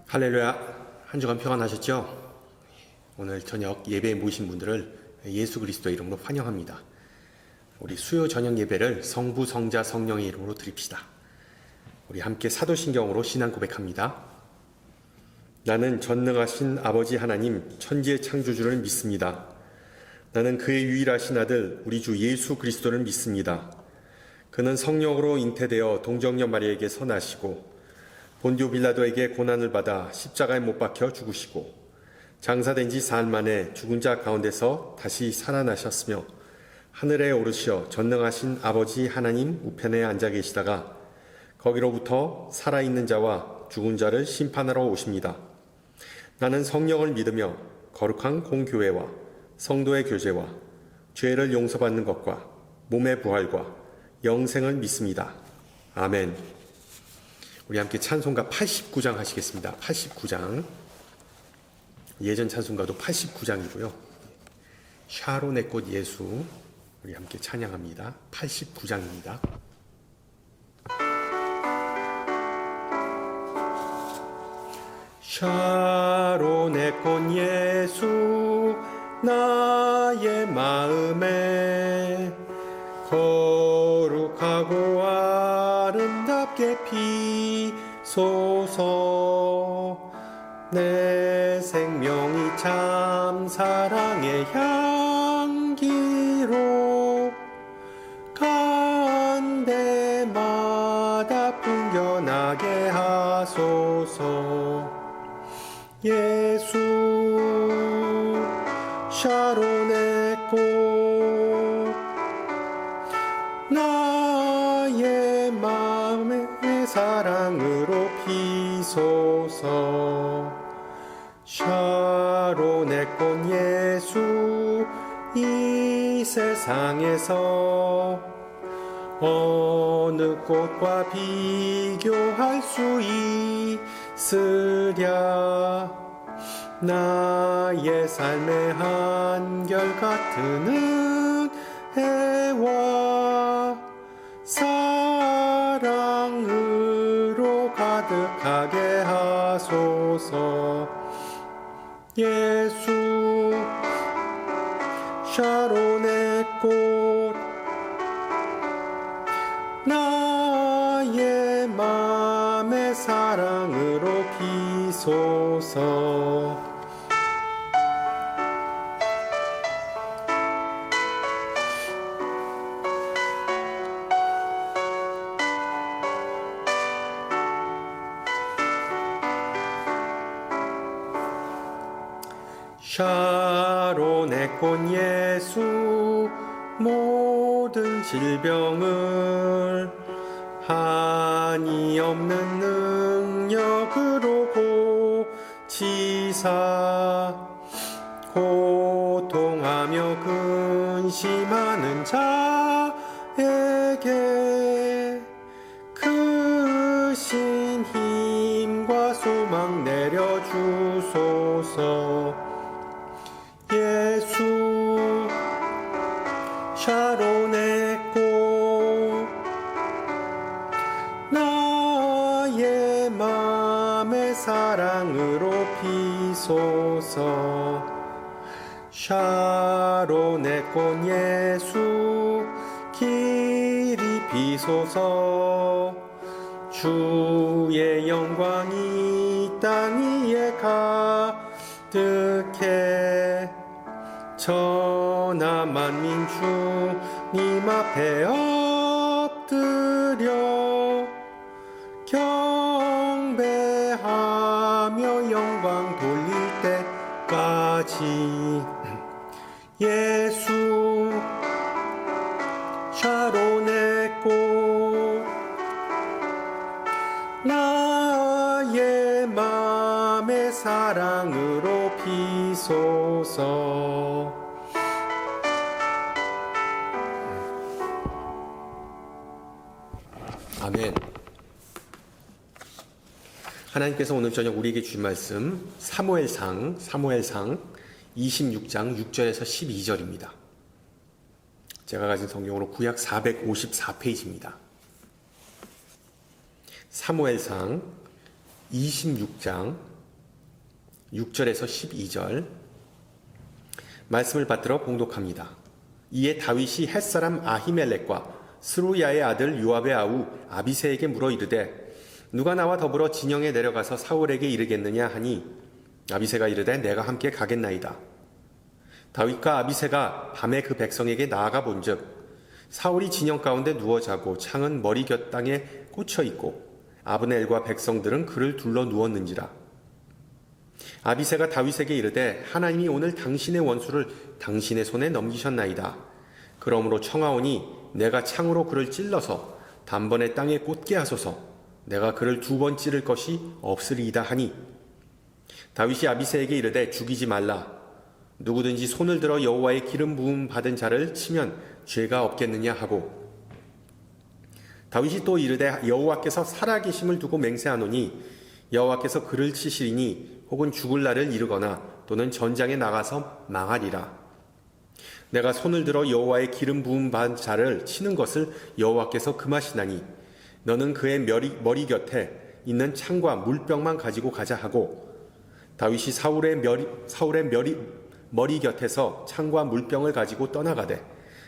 할렐루야. 한 주간 평안하셨죠? 오늘 저녁 예배에 모이신 분들을 예수 그리스도의 이름으로 환영합니다. 우리 수요 저녁 예배를 성부, 성자, 성령의 이름으로 드립시다. 우리 함께 사도신경으로 신앙 고백합니다. 나는 전능하신 아버지 하나님 천지의 창조주를 믿습니다. 나는 그의 유일하신 아들 우리 주 예수 그리스도를 믿습니다. 그는 성령으로 잉태되어 동정녀 마리아에게 나시고 본디오 빌라도에게 고난을 받아 십자가에 못 박혀 죽으시고 장사된 지 사흘 만에 죽은 자 가운데서 다시 살아나셨으며 하늘에 오르시어 전능하신 아버지 하나님 우편에 앉아 계시다가 거기로부터 살아있는 자와 죽은 자를 심판하러 오십니다. 나는 성령을 믿으며 거룩한 공교회와 성도의 교제와 죄를 용서받는 것과 몸의 부활과 영생을 믿습니다. 아멘. 우리 함께 찬송가 89장 하시겠습니다. 89장. 예전 찬송가도 89장이고요. 샤론의 꽃 예수. 우리 함께 찬양합니다. 89장입니다. 샤론의 꽃 예수 나의 마음에 거룩하고 아름답게 피소서. 내 생명이 참 사랑의 향기로 간 데마다 풍겨나게 하소서. 예수 샤론의 꽃 나의 마음의 사랑으로 피소서. 샤론의 꽃 예수 이 세상에서 어느 꽃과 비교할 수 있으랴. 나의 삶의 한결같은 은혜와 사랑으로 가득하게 하소서. 예수 샤론의 꽃 나의 맘의 사랑으로 피소서. 샤론의 꽃 예수 모든 질병을 한이 없는 능력으로 고치사 고통하며 근심하는 자에게 크신 힘과 소망 내려주소서. 예수 샤론의 꽃 나의 맘의 사랑으로 피소서. 샤론의 꽃 예수 길이 피소서. 주의 영광이 땅 위에 가득해 천하 만민 주님 앞에 엎드려 경배하며 영광 돌릴 때까지. 예수 샤론의 꽃 나의 맘의 사랑으로 피소서. 아멘. 하나님께서 오늘 저녁 우리에게 주신 말씀 사무엘상 26장 6절에서 12절입니다. 제가 가진 성경으로 구약 454페이지입니다. 사무엘상 26장 6절에서 12절 말씀을 받들어 봉독합니다. 이에 다윗이 햇사람 아히멜렉과 스루야의 아들 요압의 아우 아비새에게 물어 이르되 누가 나와 더불어 진영에 내려가서 사울에게 이르겠느냐 하니 아비새가 이르되 내가 함께 가겠나이다. 다윗과 아비새가 밤에 그 백성에게 나아가 본즉 사울이 진영 가운데 누워 자고 창은 머리 곁땅에 꽂혀 있고 아브넬과 백성들은 그를 둘러 누웠는지라. 아비새가 다윗에게 이르되 하나님이 오늘 당신의 원수를 당신의 손에 넘기셨나이다. 그러므로 청하오니 내가 창으로 그를 찔러서 단번에 땅에 꽂게 하소서. 내가 그를 2번 찌를 것이 없으리이다 하니 다윗이 아비새에게 이르되 죽이지 말라. 누구든지 손을 들어 여호와의 기름 부음 받은 자를 치면 죄가 없겠느냐 하고 다윗이 또 이르되 여호와께서 살아계심을 두고 맹세하노니 여호와께서 그를 치시리니 혹은 죽을 날을 이르거나 또는 전장에 나가서 망하리라. 내가 손을 들어 여호와의 기름 부음 받은 자를 치는 것을 여호와께서 금하시나니 너는 그의 머리 곁에 있는 창과 물병만 가지고 가자 하고 다윗이 사울의 머리 곁에서 창과 물병을 가지고 떠나가되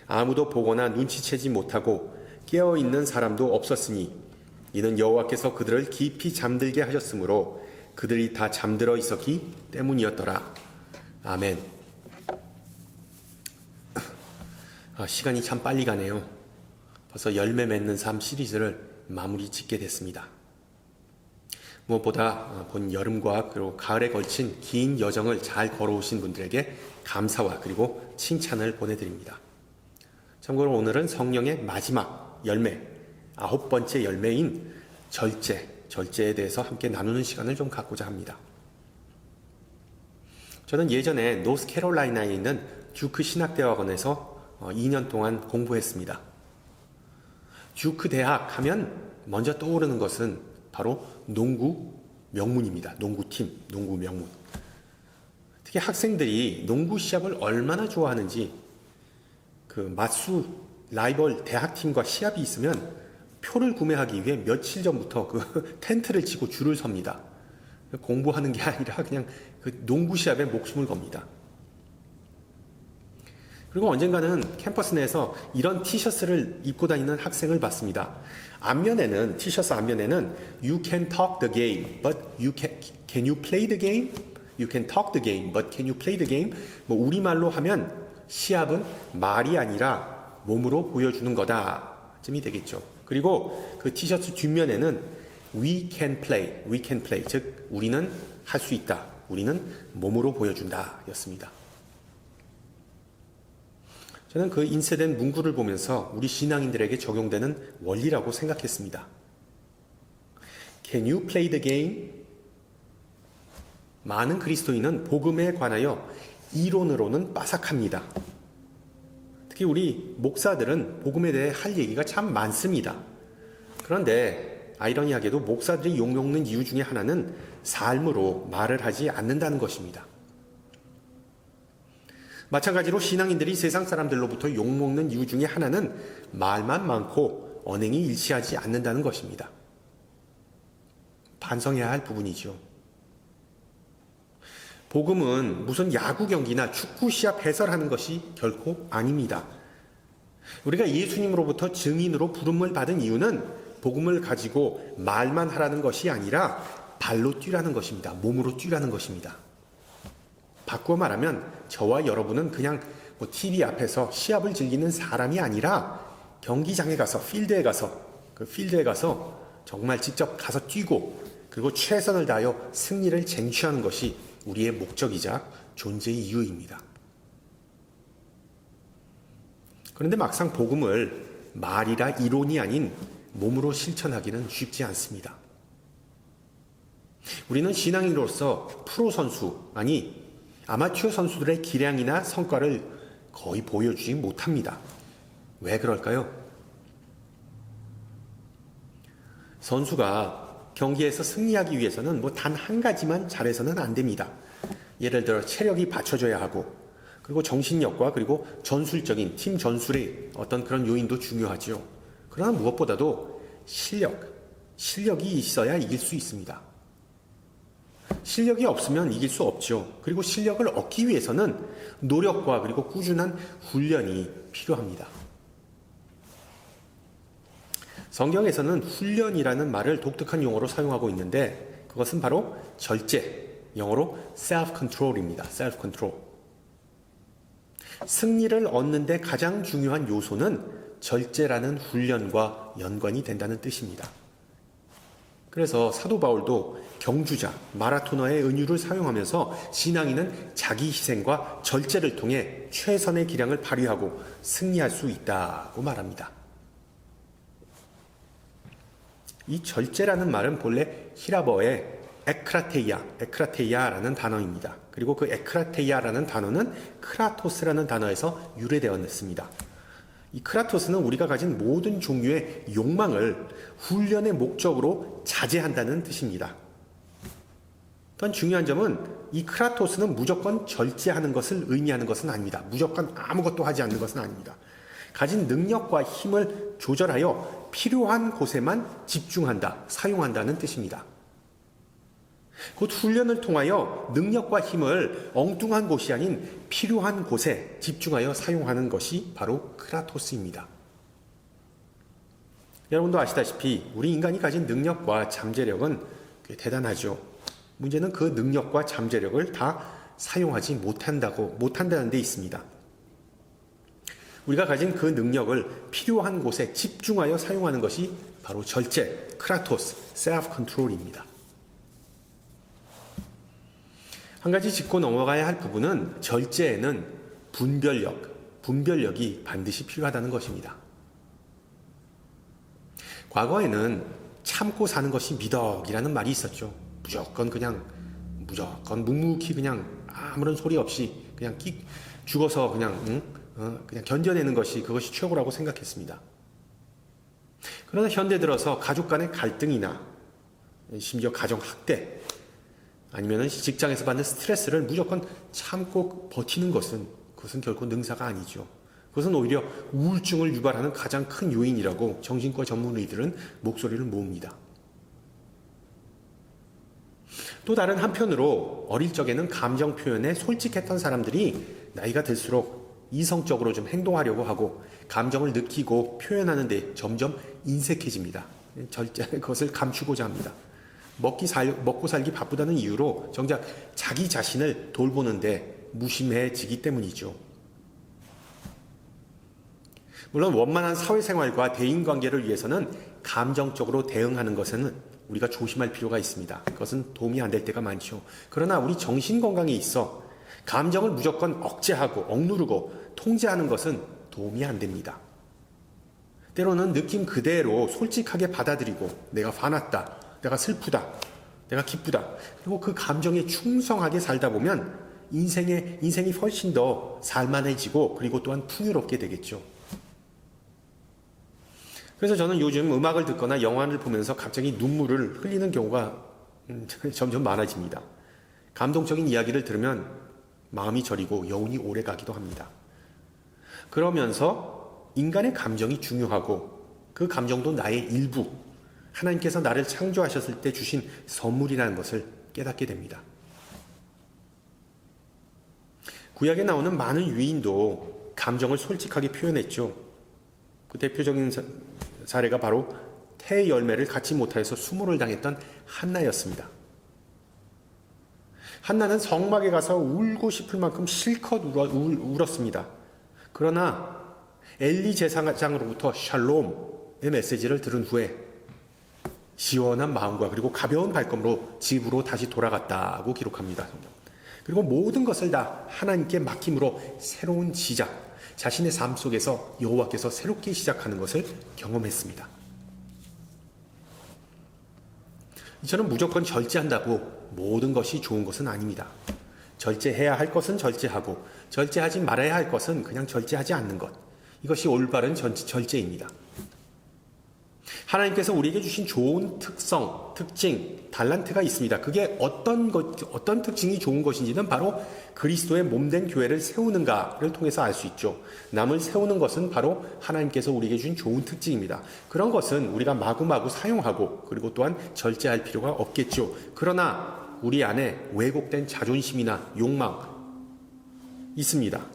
아무도 보거나 눈치채지 못하고 깨어있는 사람도 없었으니 이는 여호와께서 그들을 깊이 잠들게 하셨으므로 그들이 다 잠들어 있었기 때문이었더라. 아멘. 시간이 참 빨리 가네요. 벌써 열매 맺는 삶 시리즈를 마무리 짓게 됐습니다. 무엇보다 본 여름과 그리고 가을에 걸친 긴 여정을 잘 걸어오신 분들에게 감사와 그리고 칭찬을 보내드립니다. 참고로 오늘은 성령의 마지막 열매, 9번째 열매인 절제에 대해서 함께 나누는 시간을 좀 갖고자 합니다. 저는 예전에 노스캐롤라이나에 있는 듀크 신학대학원에서 2년 동안 공부했습니다. 듀크 대학 하면 먼저 떠오르는 것은 바로 농구 명문입니다. 농구팀, 농구 명문. 특히 학생들이 농구 시합을 얼마나 좋아하는지 그 맞수 라이벌 대학팀과 시합이 있으면 표를 구매하기 위해 며칠 전부터 그 텐트를 치고 줄을 섭니다. 공부하는 게 아니라 그냥 그 농구 시합에 목숨을 겁니다. 그리고 언젠가는 캠퍼스 내에서 이런 티셔츠를 입고 다니는 학생을 봤습니다. 앞면에는 티셔츠 앞면에는 You can talk the game, but can you play the game? You can talk the game, but can you play the game? 뭐 우리말로 하면 시합은 말이 아니라 몸으로 보여주는 거다 쯤이 되겠죠. 그리고 그 티셔츠 뒷면에는 We can play, 즉 우리는 할 수 있다, 우리는 몸으로 보여준다 였습니다. 저는 그 인쇄된 문구를 보면서 우리 신앙인들에게 적용되는 원리라고 생각했습니다. Can you play the game? 많은 그리스도인은 복음에 관하여 이론으로는 빠삭합니다. 특히 우리 목사들은 복음에 대해 할 얘기가 참 많습니다. 그런데 아이러니하게도 목사들이 욕먹는 이유 중에 하나는 삶으로 말을 하지 않는다는 것입니다. 마찬가지로 신앙인들이 세상 사람들로부터 욕먹는 이유 중에 하나는 말만 많고 언행이 일치하지 않는다는 것입니다. 반성해야 할 부분이죠. 복음은 무슨 야구 경기나 축구 시합 해설하는 것이 결코 아닙니다. 우리가 예수님으로부터 증인으로 부름을 받은 이유는 복음을 가지고 말만 하라는 것이 아니라 발로 뛰라는 것입니다. 몸으로 뛰라는 것입니다. 바꾸어 말하면 저와 여러분은 그냥 TV 앞에서 시합을 즐기는 사람이 아니라 경기장에 가서 필드에 가서 정말 직접 가서 뛰고 그리고 최선을 다하여 승리를 쟁취하는 것이 우리의 목적이자 존재의 이유입니다. 그런데 막상 복음을 말이라 이론이 아닌 몸으로 실천하기는 쉽지 않습니다. 우리는 신앙인으로서 프로 선수, 아마추어 선수들의 기량이나 성과를 거의 보여주지 못합니다. 왜 그럴까요? 선수가 경기에서 승리하기 위해서는 단 한 가지만 잘해서는 안 됩니다. 예를 들어 체력이 받쳐줘야 하고 그리고 정신력과 그리고 전술적인 팀 전술의 어떤 그런 요인도 중요하죠. 그러나 무엇보다도 실력이 있어야 이길 수 있습니다. 실력이 없으면 이길 수 없죠. 그리고 실력을 얻기 위해서는 노력과 그리고 꾸준한 훈련이 필요합니다. 성경에서는 훈련이라는 말을 독특한 용어로 사용하고 있는데 그것은 바로 절제, 영어로 self-control입니다. self-control. 승리를 얻는데 가장 중요한 요소는 절제라는 훈련과 연관이 된다는 뜻입니다. 그래서 사도 바울도 경주자, 마라토너의 은유를 사용하면서 신앙인은 자기 희생과 절제를 통해 최선의 기량을 발휘하고 승리할 수 있다고 말합니다. 이 절제라는 말은 본래 히라버의 에크라테이아라는 단어입니다. 그리고 그 에크라테이아라는 단어는 크라토스라는 단어에서 유래되었습니다. 이 크라토스는 우리가 가진 모든 종류의 욕망을 훈련의 목적으로 자제한다는 뜻입니다. 또한 중요한 점은 이 크라토스는 무조건 절제하는 것을 의미하는 것은 아닙니다. 무조건 아무것도 하지 않는 것은 아닙니다. 가진 능력과 힘을 조절하여 필요한 곳에만 집중한다, 사용한다는 뜻입니다. 곧 훈련을 통하여 능력과 힘을 엉뚱한 곳이 아닌 필요한 곳에 집중하여 사용하는 것이 바로 크라토스입니다. 여러분도 아시다시피 우리 인간이 가진 능력과 잠재력은 꽤 대단하죠. 문제는 그 능력과 잠재력을 다 사용하지 못한다는 데 있습니다. 우리가 가진 그 능력을 필요한 곳에 집중하여 사용하는 것이 바로 절제, 크라토스, 셀프-컨트롤입니다. 한 가지 짚고 넘어가야 할 부분은 절제에는 분별력이 반드시 필요하다는 것입니다. 과거에는 참고 사는 것이 미덕이라는 말이 있었죠. 무조건 묵묵히 그냥 아무런 소리 없이 그냥 죽어서 그냥 견뎌내는 것이 그것이 최고라고 생각했습니다. 그러나 현대 들어서 가족 간의 갈등이나 심지어 가정 학대 아니면 직장에서 받는 스트레스를 무조건 참고 버티는 그것은 결코 능사가 아니죠. 그것은 오히려 우울증을 유발하는 가장 큰 요인이라고 정신과 전문의들은 목소리를 모읍니다. 또 다른 한편으로 어릴 적에는 감정 표현에 솔직했던 사람들이 나이가 들수록 이성적으로 좀 행동하려고 하고 감정을 느끼고 표현하는 데 점점 인색해집니다. 그것을 감추고자 합니다. 먹고 살기 바쁘다는 이유로 정작 자기 자신을 돌보는데 무심해지기 때문이죠. 물론 원만한 사회생활과 대인관계를 위해서는 감정적으로 대응하는 것은 우리가 조심할 필요가 있습니다. 그것은 도움이 안 될 때가 많죠. 그러나 우리 정신건강에 있어 감정을 무조건 억제하고 억누르고 통제하는 것은 도움이 안 됩니다. 때로는 느낌 그대로 솔직하게 받아들이고 내가 화났다, 내가 슬프다, 내가 기쁘다. 그리고 그 감정에 충성하게 살다 보면 인생이 훨씬 더 살만해지고 그리고 또한 풍요롭게 되겠죠. 그래서 저는 요즘 음악을 듣거나 영화를 보면서 갑자기 눈물을 흘리는 경우가 점점 많아집니다. 감동적인 이야기를 들으면 마음이 저리고 여운이 오래 가기도 합니다. 그러면서 인간의 감정이 중요하고 그 감정도 나의 일부, 하나님께서 나를 창조하셨을 때 주신 선물이라는 것을 깨닫게 됩니다. 구약에 나오는 많은 유인도 감정을 솔직하게 표현했죠. 그 대표적인 사례가 바로 태 열매를 갖지 못하여서 수모를 당했던 한나였습니다. 한나는 성막에 가서 울고 싶을 만큼 실컷 울었습니다. 그러나 엘리 제사장으로부터 샬롬의 메시지를 들은 후에 시원한 마음과 그리고 가벼운 발걸음으로 집으로 다시 돌아갔다고 기록합니다. 그리고 모든 것을 다 하나님께 맡김으로 새로운 시작, 자신의 삶 속에서 여호와께서 새롭게 시작하는 것을 경험했습니다. 저는 무조건 절제한다고 모든 것이 좋은 것은 아닙니다. 절제해야 할 것은 절제하고 절제하지 말아야 할 것은 그냥 절제하지 않는 것. 이것이 올바른 절제입니다. 하나님께서 우리에게 주신 좋은 특징, 달란트가 있습니다. 그게 어떤 특징이 좋은 것인지는 바로 그리스도의 몸된 교회를 세우는가를 통해서 알 수 있죠. 남을 세우는 것은 바로 하나님께서 우리에게 주신 좋은 특징입니다. 그런 것은 우리가 마구마구 사용하고 그리고 또한 절제할 필요가 없겠죠. 그러나 우리 안에 왜곡된 자존심이나 욕망 있습니다.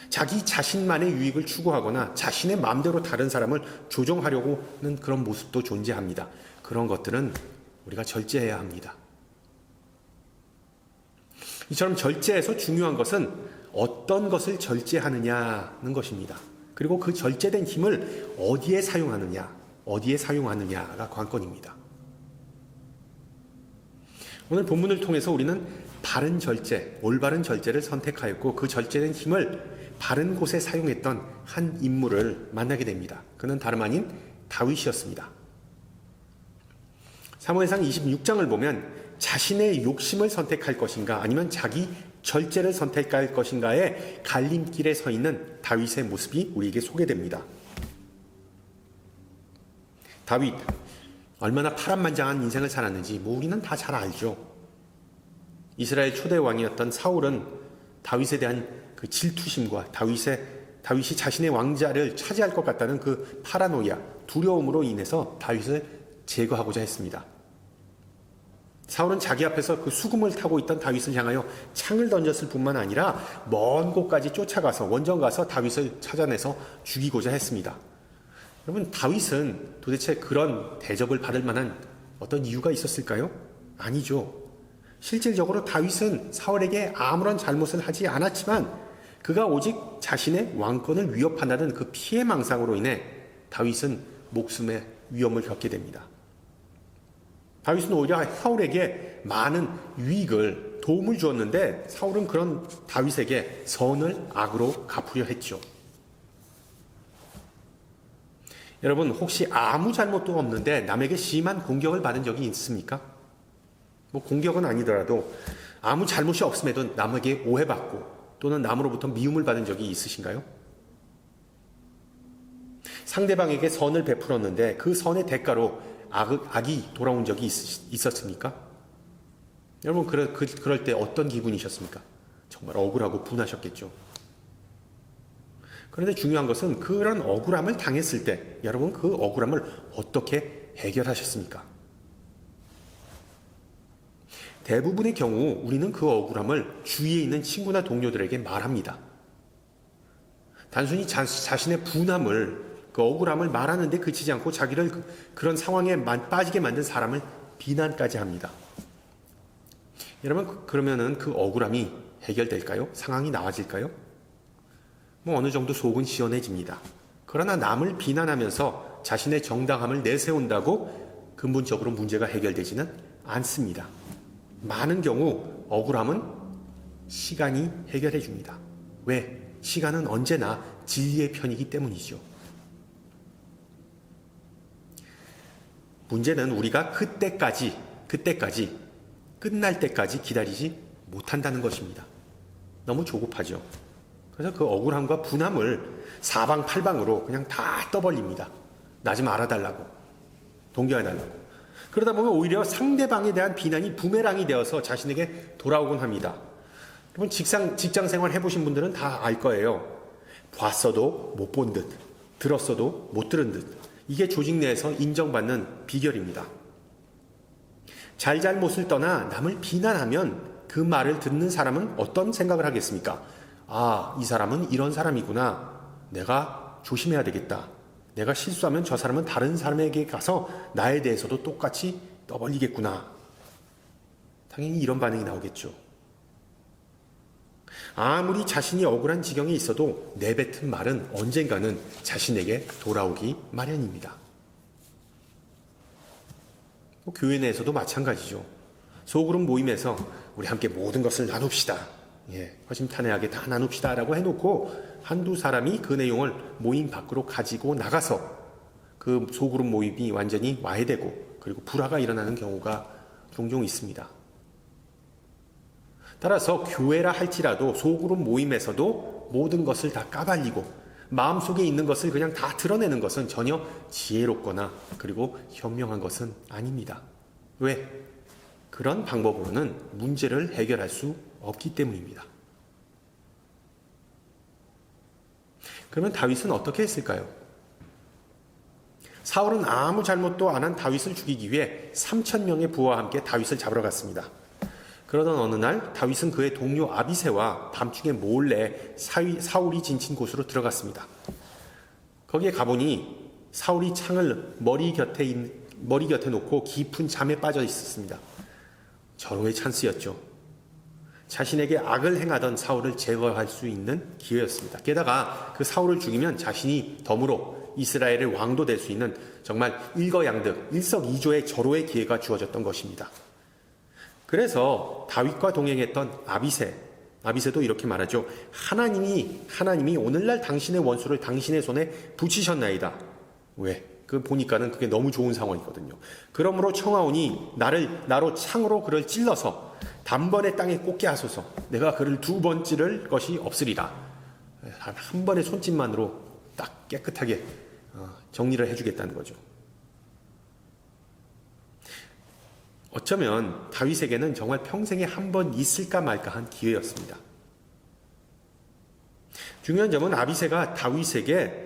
자기 자신만의 유익을 추구하거나 자신의 마음대로 다른 사람을 조종하려고 하는 그런 모습도 존재합니다. 그런 것들은 우리가 절제해야 합니다. 이처럼 절제에서 중요한 것은 어떤 것을 절제하느냐는 것입니다. 그리고 그 절제된 힘을 어디에 사용하느냐가 관건입니다. 오늘 본문을 통해서 우리는 바른 절제, 올바른 절제를 선택하였고 그 절제된 힘을 바른 곳에 사용했던 한 인물을 만나게 됩니다. 그는 다름 아닌 다윗이었습니다. 사무엘상 26장을 보면 자신의 욕심을 선택할 것인가 아니면 자기 절제를 선택할 것인가의 갈림길에 서 있는 다윗의 모습이 우리에게 소개됩니다. 다윗, 얼마나 파란만장한 인생을 살았는지 우리는 다 잘 알죠. 이스라엘 초대 왕이었던 사울은 다윗에 대한 그 질투심과 다윗이 자신의 왕자를 차지할 것 같다는 그 파라노이아, 두려움으로 인해서 다윗을 제거하고자 했습니다. 사울은 자기 앞에서 그 수금을 타고 있던 다윗을 향하여 창을 던졌을 뿐만 아니라 먼 곳까지 쫓아가서 원정 가서 다윗을 찾아내서 죽이고자 했습니다. 여러분, 다윗은 도대체 그런 대접을 받을 만한 어떤 이유가 있었을까요? 아니죠. 실질적으로 다윗은 사울에게 아무런 잘못을 하지 않았지만 그가 오직 자신의 왕권을 위협한다는 그 피해망상으로 인해 다윗은 목숨의 위험을 겪게 됩니다. 다윗은 오히려 사울에게 많은 유익을, 도움을 주었는데 사울은 그런 다윗에게 선을 악으로 갚으려 했죠. 여러분, 혹시 아무 잘못도 없는데 남에게 심한 공격을 받은 적이 있습니까? 공격은 아니더라도 아무 잘못이 없음에도 남에게 오해받고 또는 남으로부터 미움을 받은 적이 있으신가요? 상대방에게 선을 베풀었는데 그 선의 대가로 악이 돌아온 적이 있었습니까? 여러분, 그럴 때 어떤 기분이셨습니까? 정말 억울하고 분하셨겠죠. 그런데 중요한 것은 그런 억울함을 당했을 때 여러분 그 억울함을 어떻게 해결하셨습니까? 대부분의 경우 우리는 그 억울함을 주위에 있는 친구나 동료들에게 말합니다. 단순히 자신의 분함을, 그 억울함을 말하는 데 그치지 않고 자기를 그런 상황에 빠지게 만든 사람을 비난까지 합니다. 여러분, 그러면은 그 억울함이 해결될까요? 상황이 나아질까요? 어느 정도 속은 시원해집니다. 그러나 남을 비난하면서 자신의 정당함을 내세운다고 근본적으로 문제가 해결되지는 않습니다. 많은 경우 억울함은 시간이 해결해 줍니다. 왜? 시간은 언제나 진리의 편이기 때문이죠. 문제는 우리가 그때까지 끝날 때까지 기다리지 못한다는 것입니다. 너무 조급하죠. 그래서 그 억울함과 분함을 사방팔방으로 그냥 다 떠벌립니다. 나 좀 알아달라고, 동경해달라고. 그러다 보면 오히려 상대방에 대한 비난이 부메랑이 되어서 자신에게 돌아오곤 합니다. 여러분, 직장 생활 해보신 분들은 다 알 거예요. 봤어도 못 본 듯, 들었어도 못 들은 듯. 이게 조직 내에서 인정받는 비결입니다. 잘못을 떠나 남을 비난하면 그 말을 듣는 사람은 어떤 생각을 하겠습니까? 아, 이 사람은 이런 사람이구나. 내가 조심해야 되겠다. 내가 실수하면 저 사람은 다른 사람에게 가서 나에 대해서도 똑같이 떠벌리겠구나. 당연히 이런 반응이 나오겠죠. 아무리 자신이 억울한 지경에 있어도 내뱉은 말은 언젠가는 자신에게 돌아오기 마련입니다. 교회 내에서도 마찬가지죠. 소그룹 모임에서 우리 함께 모든 것을 나눕시다. 허심탄회하게 다 나눕시다 라고 해놓고 한두 사람이 그 내용을 모임 밖으로 가지고 나가서 그 소그룹 모임이 완전히 와해되고 그리고 불화가 일어나는 경우가 종종 있습니다. 따라서 교회라 할지라도 소그룹 모임에서도 모든 것을 다 까발리고 마음속에 있는 것을 그냥 다 드러내는 것은 전혀 지혜롭거나 그리고 현명한 것은 아닙니다. 왜? 그런 방법으로는 문제를 해결할 수 없기 때문입니다. 그러면 다윗은 어떻게 했을까요? 사울은 아무 잘못도 안 한 다윗을 죽이기 위해 3,000명의 부하와 함께 다윗을 잡으러 갔습니다. 그러던 어느 날 다윗은 그의 동료 아비새와 밤중에 몰래 사울이 지친 곳으로 들어갔습니다. 거기에 가보니 사울이 창을 머리 곁에 놓고 깊은 잠에 빠져 있었습니다. 절호의 찬스였죠. 자신에게 악을 행하던 사울을 제거할 수 있는 기회였습니다. 게다가 그 사울을 죽이면 자신이 덤으로 이스라엘의 왕도 될 수 있는 정말 일거양득, 일석이조의 절호의 기회가 주어졌던 것입니다. 그래서 다윗과 동행했던 아비새도 이렇게 말하죠. 하나님이 오늘날 당신의 원수를 당신의 손에 붙이셨나이다. 왜? 보니까는 그게 너무 좋은 상황이거든요. 그러므로 청하오니 나로 창으로 그를 찔러서 단번에 땅에 꽂게 하소서. 내가 그를 2번 찌를 것이 없으리라. 한 번의 손짓만으로 딱 깨끗하게 정리를 해주겠다는 거죠. 어쩌면 다윗에게는 정말 평생에 한 번 있을까 말까 한 기회였습니다. 중요한 점은 아비새가 다윗에게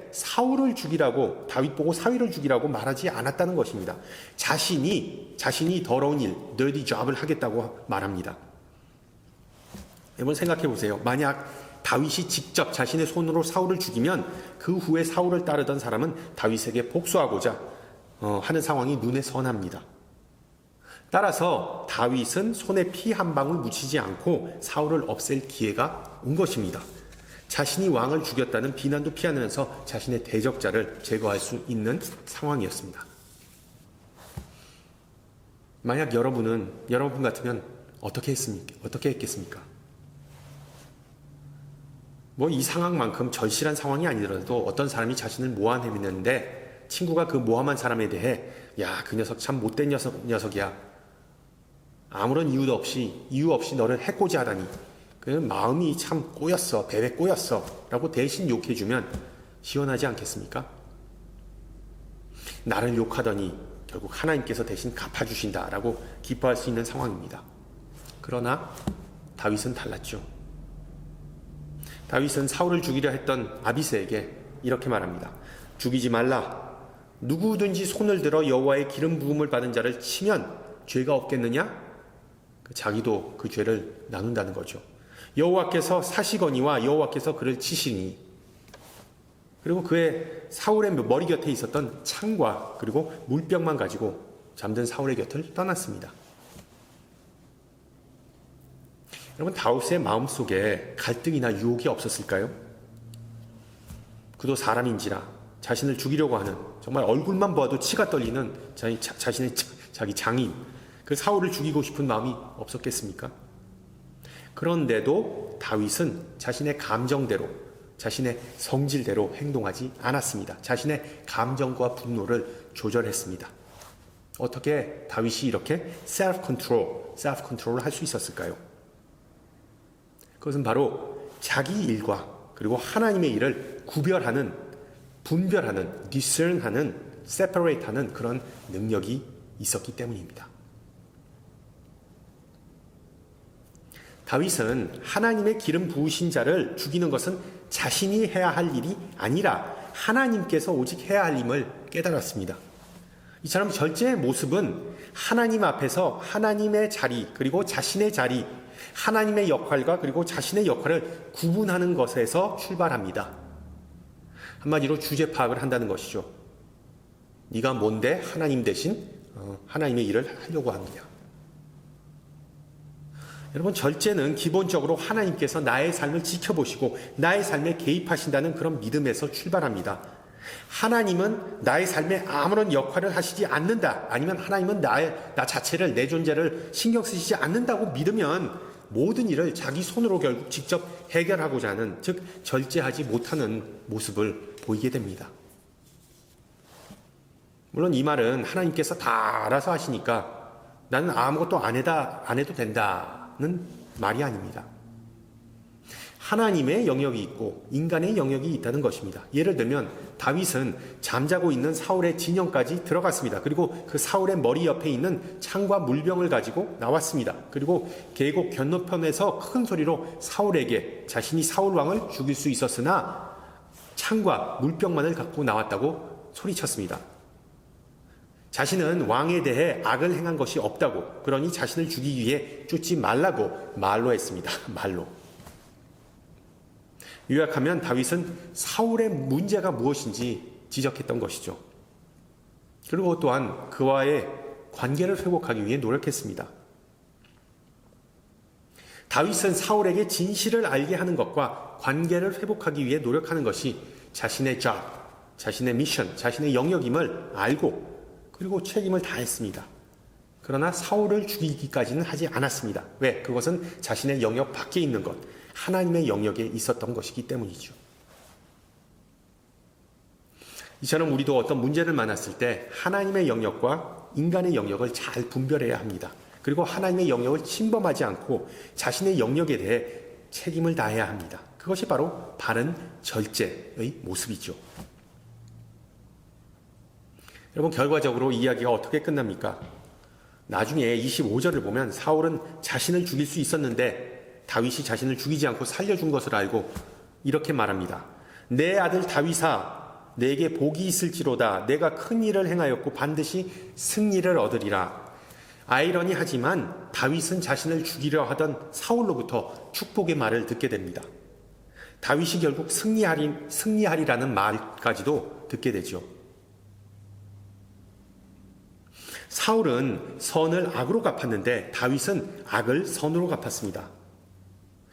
다윗 보고 사위를 죽이라고 말하지 않았다는 것입니다. 자신이 더러운 일, dirty job을 하겠다고 말합니다. 여러분 생각해 보세요. 만약 다윗이 직접 자신의 손으로 사울을 죽이면 그 후에 사울을 따르던 사람은 다윗에게 복수하고자 하는 상황이 눈에 선합니다. 따라서 다윗은 손에 피 한 방울 묻히지 않고 사울을 없앨 기회가 온 것입니다. 자신이 왕을 죽였다는 비난도 피하면서 자신의 대적자를 제거할 수 있는 상황이었습니다. 만약 여러분 같으면 어떻게 했겠습니까? 이 상황만큼 절실한 상황이 아니더라도 어떤 사람이 자신을 모함했는데 친구가 그 모함한 사람에 대해 야, 그 녀석 참 못된 녀석이야. 아무런 이유 없이 너를 해코지 하다니. 그 마음이 참 꼬였어. 배에 꼬였어. 라고 대신 욕해주면 시원하지 않겠습니까? 나를 욕하더니 결국 하나님께서 대신 갚아주신다. 라고 기뻐할 수 있는 상황입니다. 그러나 다윗은 달랐죠. 다윗은 사울을 죽이려 했던 아비새에게 이렇게 말합니다. 죽이지 말라. 누구든지 손을 들어 여호와의 기름 부음을 받은 자를 치면 죄가 없겠느냐? 자기도 그 죄를 나눈다는 거죠. 여호와께서 사시거니와 여호와께서 그를 치시니. 그리고 그의 사울의 머리 곁에 있었던 창과 그리고 물병만 가지고 잠든 사울의 곁을 떠났습니다. 여러분 다윗의 마음속에 갈등이나 유혹이 없었을까요? 그도 사람인지라 자신을 죽이려고 하는 정말 얼굴만 보아도 치가 떨리는 자기 장인 그 사울을 죽이고 싶은 마음이 없었겠습니까? 그런데도 다윗은 자신의 감정대로 자신의 성질대로 행동하지 않았습니다. 자신의 감정과 분노를 조절했습니다. 어떻게 다윗이 이렇게 self-control을 할 수 있었을까요? 그것은 바로 자기 일과 그리고 하나님의 일을 분별하는, discern하는, separate하는 그런 능력이 있었기 때문입니다. 다윗은 하나님의 기름 부으신 자를 죽이는 것은 자신이 해야 할 일이 아니라 하나님께서 오직 해야 할 임을 깨달았습니다. 이처럼 절제의 모습은 하나님 앞에서 하나님의 자리 그리고 자신의 자리, 하나님의 역할과 그리고 자신의 역할을 구분하는 것에서 출발합니다. 한마디로 주제 파악을 한다는 것이죠. 네가 뭔데 하나님 대신 하나님의 일을 하려고 하느냐. 여러분 절제는 기본적으로 하나님께서 나의 삶을 지켜보시고 나의 삶에 개입하신다는 그런 믿음에서 출발합니다. 하나님은 나의 삶에 아무런 역할을 하시지 않는다. 아니면 하나님은 나 자체를 내 존재를 신경 쓰시지 않는다고 믿으면 모든 일을 자기 손으로 결국 직접 해결하고자 하는 즉 절제하지 못하는 모습을 보이게 됩니다. 물론 이 말은 하나님께서 다 알아서 하시니까 나는 아무것도 안 해도 된다는 말이 아닙니다. 하나님의 영역이 있고 인간의 영역이 있다는 것입니다. 예를 들면 다윗은 잠자고 있는 사울의 진영까지 들어갔습니다. 그리고 그 사울의 머리 옆에 있는 창과 물병을 가지고 나왔습니다. 그리고 계곡 건너편에서 큰 소리로 사울에게 자신이 사울 왕을 죽일 수 있었으나 창과 물병만을 갖고 나왔다고 소리쳤습니다. 자신은 왕에 대해 악을 행한 것이 없다고, 그러니 자신을 죽이기 위해 쫓지 말라고 말로 했습니다. 말로. 요약하면 다윗은 사울의 문제가 무엇인지 지적했던 것이죠. 그리고 또한 그와의 관계를 회복하기 위해 노력했습니다. 다윗은 사울에게 진실을 알게 하는 것과 관계를 회복하기 위해 노력하는 것이 자신의 job, 자신의 미션, 자신의 영역임을 알고 그리고 책임을 다했습니다. 그러나 사울을 죽이기까지는 하지 않았습니다. 왜? 그것은 자신의 영역 밖에 있는 것, 하나님의 영역에 있었던 것이기 때문이죠. 이처럼 우리도 어떤 문제를 만났을 때 하나님의 영역과 인간의 영역을 잘 분별해야 합니다. 그리고 하나님의 영역을 침범하지 않고 자신의 영역에 대해 책임을 다해야 합니다. 그것이 바로 바른 절제의 모습이죠. 여러분, 결과적으로 이야기가 어떻게 끝납니까? 나중에 25절을 보면 사울은 자신을 죽일 수 있었는데 다윗이 자신을 죽이지 않고 살려준 것을 알고 이렇게 말합니다. 내 아들 다윗아, 내게 복이 있을지로다. 내가 큰 일을 행하였고 반드시 승리를 얻으리라. 아이러니하지만 다윗은 자신을 죽이려 하던 사울로부터 축복의 말을 듣게 됩니다. 다윗이 결국 승리하리라는 말까지도 듣게 되죠. 사울은 선을 악으로 갚았는데 다윗은 악을 선으로 갚았습니다.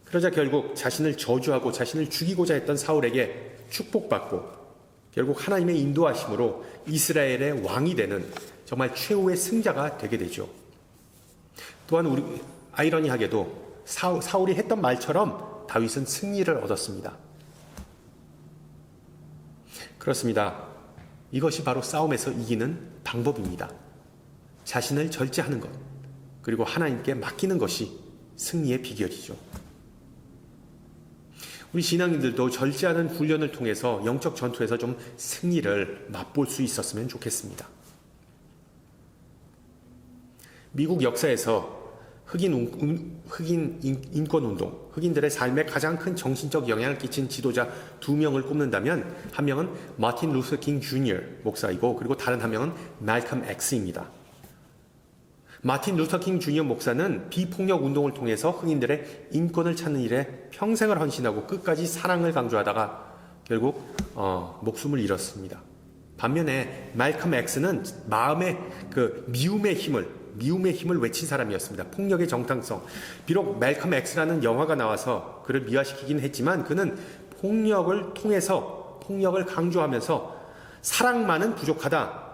그러자 결국 자신을 저주하고 자신을 죽이고자 했던 사울에게 축복받고 결국 하나님의 인도하심으로 이스라엘의 왕이 되는 정말 최후의 승자가 되게 되죠. 또한 우리 아이러니하게도 사울이 했던 말처럼 다윗은 승리를 얻었습니다. 그렇습니다. 이것이 바로 싸움에서 이기는 방법입니다. 자신을 절제하는 것, 그리고 하나님께 맡기는 것이 승리의 비결이죠. 우리 신앙인들도 절제하는 훈련을 통해서 영적 전투에서 좀 승리를 맛볼 수 있었으면 좋겠습니다. 미국 역사에서 흑인 인권운동, 흑인들의 삶에 가장 큰 정신적 영향을 끼친 지도자 2명을 꼽는다면 한 명은 마틴 루터 킹 주니어 목사이고 그리고 다른 한 명은 말컴 X입니다. 마틴 루터 킹 주니어 목사는 비폭력 운동을 통해서 흑인들의 인권을 찾는 일에 평생을 헌신하고 끝까지 사랑을 강조하다가 결국 목숨을 잃었습니다. 반면에 말컴 X는 마음의 미움의 힘을 외친 사람이었습니다. 폭력의 정당성. 비록 말컴 X라는 영화가 나와서 그를 미화시키긴 했지만 그는 폭력을 통해서 폭력을 강조하면서 사랑만은 부족하다.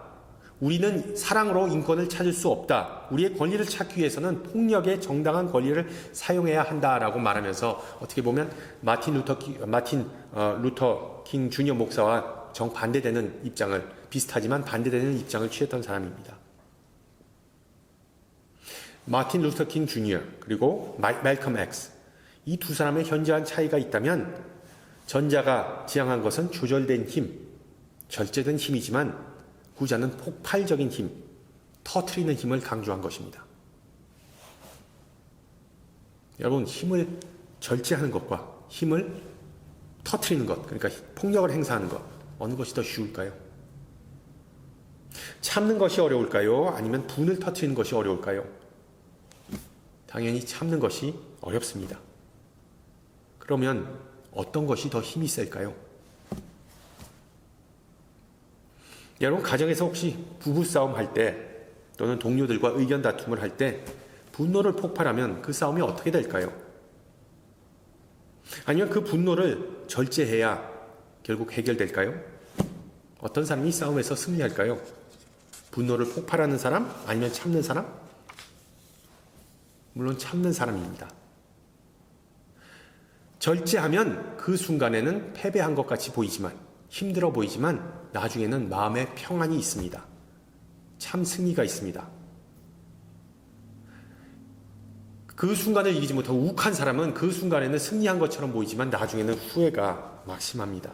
우리는 사랑으로 인권을 찾을 수 없다. 우리의 권리를 찾기 위해서는 폭력의 정당한 권리를 사용해야 한다라고 말하면서 어떻게 보면 마틴 루터 킹 주니어 목사와 정반대되는 입장을 비슷하지만 반대되는 입장을 취했던 사람입니다. 마틴 루터 킹 주니어 그리고 말컴 X 이 두 사람의 현저한 차이가 있다면 전자가 지향한 것은 조절된 힘, 절제된 힘이지만 후자는 폭발적인 힘, 터트리는 힘을 강조한 것입니다. 여러분, 힘을 절제하는 것과 힘을 터트리는 것, 그러니까 폭력을 행사하는 것, 어느 것이 더 쉬울까요? 참는 것이 어려울까요? 아니면 분을 터트리는 것이 어려울까요? 당연히 참는 것이 어렵습니다. 그러면 어떤 것이 더 힘이 셀까요? 여러분, 가정에서 혹시 부부싸움 할 때 또는 동료들과 의견 다툼을 할 때 분노를 폭발하면 그 싸움이 어떻게 될까요? 아니면 그 분노를 절제해야 결국 해결될까요? 어떤 사람이 싸움에서 승리할까요? 분노를 폭발하는 사람? 아니면 참는 사람? 물론 참는 사람입니다. 절제하면 그 순간에는 패배한 것 같이 보이지만 힘들어 보이지만 나중에는 마음의 평안이 있습니다. 참 승리가 있습니다. 그 순간을 이기지 못하고 욱한 사람은 그 순간에는 승리한 것처럼 보이지만 나중에는 후회가 막심합니다.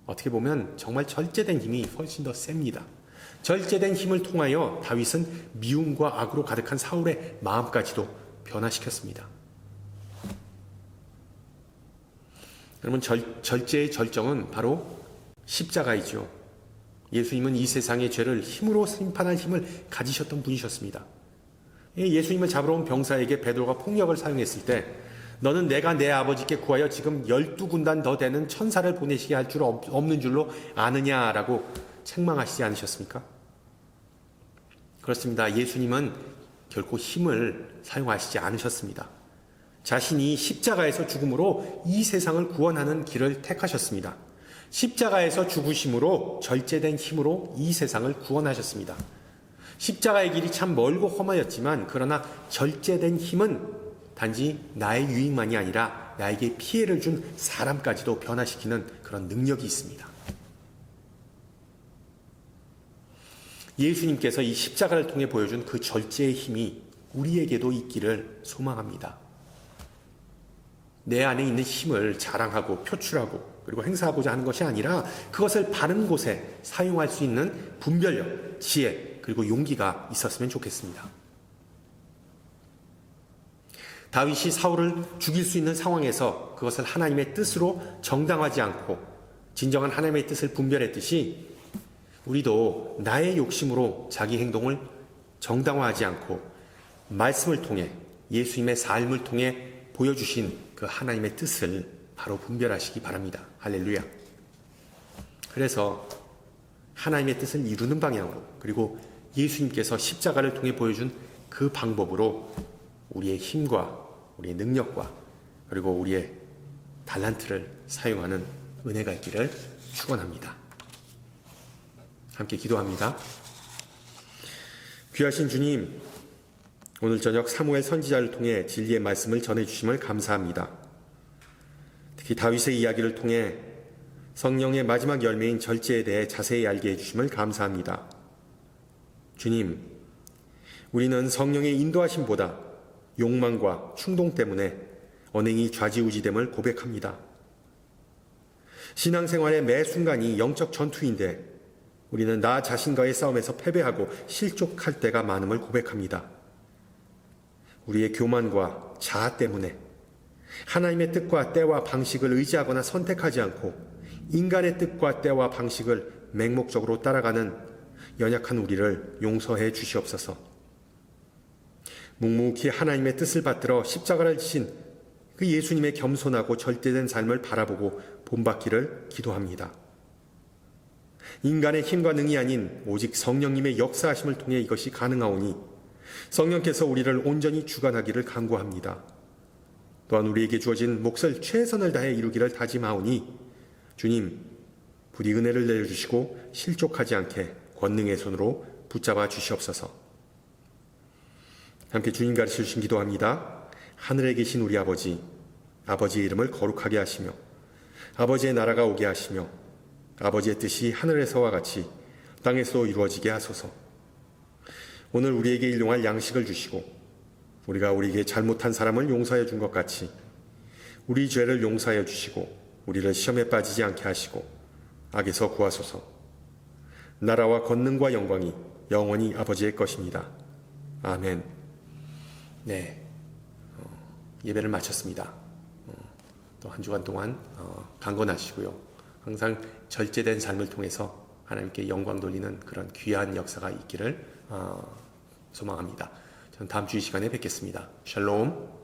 어떻게 보면 정말 절제된 힘이 훨씬 더 셉니다. 절제된 힘을 통하여 다윗은 미움과 악으로 가득한 사울의 마음까지도 변화시켰습니다. 여러분, 절제의 절정은 바로 십자가이죠. 예수님은 이 세상의 죄를 힘으로 심판할 힘을 가지셨던 분이셨습니다. 예수님을 잡으러 온 병사에게 베드로가 폭력을 사용했을 때 너는 내가 내 아버지께 구하여 지금 12군단 더 되는 천사를 보내시게 할 줄 없는 줄로 아느냐라고 책망하시지 않으셨습니까? 그렇습니다. 예수님은 결코 힘을 사용하시지 않으셨습니다. 자신이 십자가에서 죽음으로 이 세상을 구원하는 길을 택하셨습니다. 십자가에서 죽으심으로 절제된 힘으로 이 세상을 구원하셨습니다. 십자가의 길이 참 멀고 험하였지만 그러나 절제된 힘은 단지 나의 유익만이 아니라 나에게 피해를 준 사람까지도 변화시키는 그런 능력이 있습니다. 예수님께서 이 십자가를 통해 보여준 그 절제의 힘이 우리에게도 있기를 소망합니다. 내 안에 있는 힘을 자랑하고 표출하고 그리고 행사하고자 하는 것이 아니라 그것을 바른 곳에 사용할 수 있는 분별력, 지혜, 그리고 용기가 있었으면 좋겠습니다. 다윗이 사울을 죽일 수 있는 상황에서 그것을 하나님의 뜻으로 정당화하지 않고 진정한 하나님의 뜻을 분별했듯이 우리도 나의 욕심으로 자기 행동을 정당화하지 않고 말씀을 통해 예수님의 삶을 통해 보여주신 그 하나님의 뜻을 바로 분별하시기 바랍니다. 할렐루야. 그래서 하나님의 뜻을 이루는 방향으로 그리고 예수님께서 십자가를 통해 보여준 그 방법으로 우리의 힘과 우리의 능력과 그리고 우리의 달란트를 사용하는 은혜가 있기를 축원합니다. 함께 기도합니다. 귀하신 주님, 오늘 저녁 사무엘 선지자를 통해 진리의 말씀을 전해주심을 감사합니다. 특히 다윗의 이야기를 통해 성령의 마지막 열매인 절제에 대해 자세히 알게 해주심을 감사합니다. 주님, 우리는 성령의 인도하심보다 욕망과 충동 때문에 언행이 좌지우지됨을 고백합니다. 신앙생활의 매 순간이 영적 전투인데 우리는 나 자신과의 싸움에서 패배하고 실족할 때가 많음을 고백합니다. 우리의 교만과 자아 때문에 하나님의 뜻과 때와 방식을 의지하거나 선택하지 않고 인간의 뜻과 때와 방식을 맹목적으로 따라가는 연약한 우리를 용서해 주시옵소서. 묵묵히 하나님의 뜻을 받들어 십자가를 지신 그 예수님의 겸손하고 절대된 삶을 바라보고 본받기를 기도합니다. 인간의 힘과 능이 아닌 오직 성령님의 역사하심을 통해 이것이 가능하오니 성령께서 우리를 온전히 주관하기를 간구합니다. 또한 우리에게 주어진 몫을 최선을 다해 이루기를 다짐하오니 주님, 부디 은혜를 내려주시고 실족하지 않게 권능의 손으로 붙잡아 주시옵소서. 함께 주님 가르쳐 주신 기도합니다. 하늘에 계신 우리 아버지, 아버지의 이름을 거룩하게 하시며 아버지의 나라가 오게 하시며 아버지의 뜻이 하늘에서와 같이 땅에서 이루어지게 하소서. 오늘 우리에게 일용할 양식을 주시고 우리가 우리에게 잘못한 사람을 용서해 준 것 같이 우리 죄를 용서하여 주시고 우리를 시험에 빠지지 않게 하시고 악에서 구하소서. 나라와 권능과 영광이 영원히 아버지의 것입니다. 아멘. 네, 예배를 마쳤습니다. 또 한 주간 동안 강건하시고요. 항상 절제된 삶을 통해서 하나님께 영광 돌리는 그런 귀한 역사가 있기를 소망합니다. 저는 다음 주 이 시간에 뵙겠습니다. 샬롬.